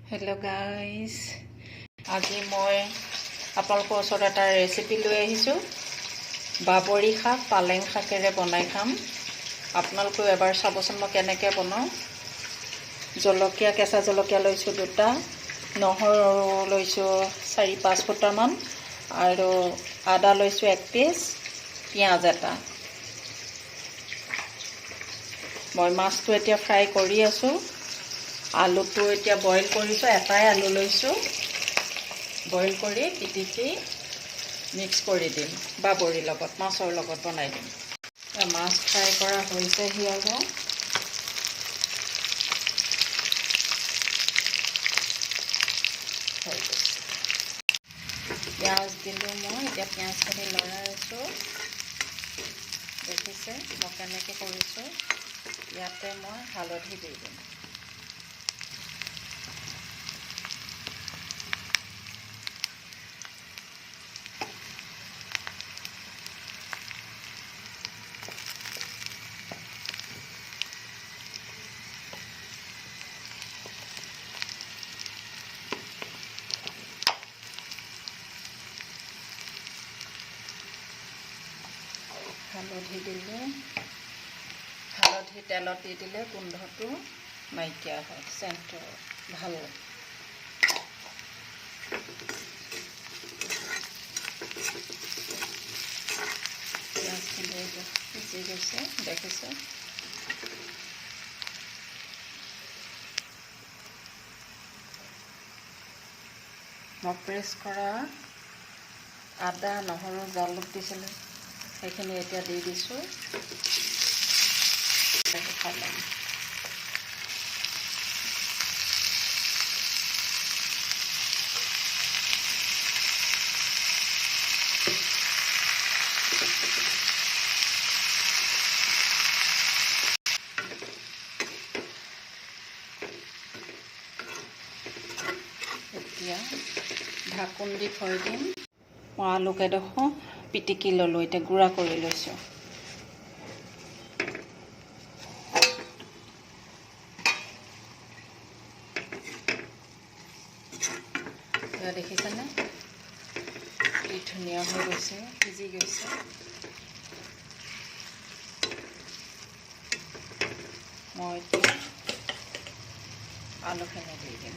Hello' guys, আজি মই আপোনালোকৰ ওচৰত এটা ৰেচিপি লৈ আহিছোঁ। বাবৰি শাক পালেং শাকেৰে বনাই খাম। আপোনালোকেও এবাৰ চাবচোন মই কেনেকৈ বনাওঁ। জলকীয়া, কেঁচা জলকীয়া লৈছোঁ 2টা, নহৰু লৈছোঁ 4-5 ফুটামান, আৰু আদা লৈছোঁ 1 পিচ, পিঁয়াজ এটা। মই মাছটো এতিয়া ফ্ৰাই কৰি আছোঁ। আলুটো এতিয়া বইল কৰিছোঁ, এটাই আলু লৈছোঁ। বইল কৰি পিটিকি মিক্স কৰি দিম, বাবৰিৰ লগত, মাছৰ লগত বনাই দিম। মাছ ফ্ৰাই কৰা হৈছেহি আৰু। পিঁয়াজ দিলোঁ মই, এতিয়া পিঁয়াজখিনি লৰাই আছোঁ। দেখিছে মই কেনেকৈ কৰিছোঁ। ইয়াতে মই হালধি দি দিম। হালধি দিলোঁ। হালধি তেলত দি দিলে গোন্ধটো নাইকিয়া হয়, চেণ্টটো ভাল। পিঁয়াজখিনি সিজি গৈছে, দেখিছে। মই প্ৰেছ কৰা আদা, নহৰু, জালুক দিছিলোঁ, সেইখিনি এতিয়া দি দিছোঁ। খালোঁ। এতিয়া ঢাকোন দি থৈ দিম। মই আলুকেইডোখৰ পিটিকি ল'লোঁ, এতিয়া গুড়া কৰি লৈছোঁ। দেখিছেনে কি ধুনীয়া হৈ গৈছে, সিজি গৈছে। মই এতিয়া আলুখিনি দি দিম।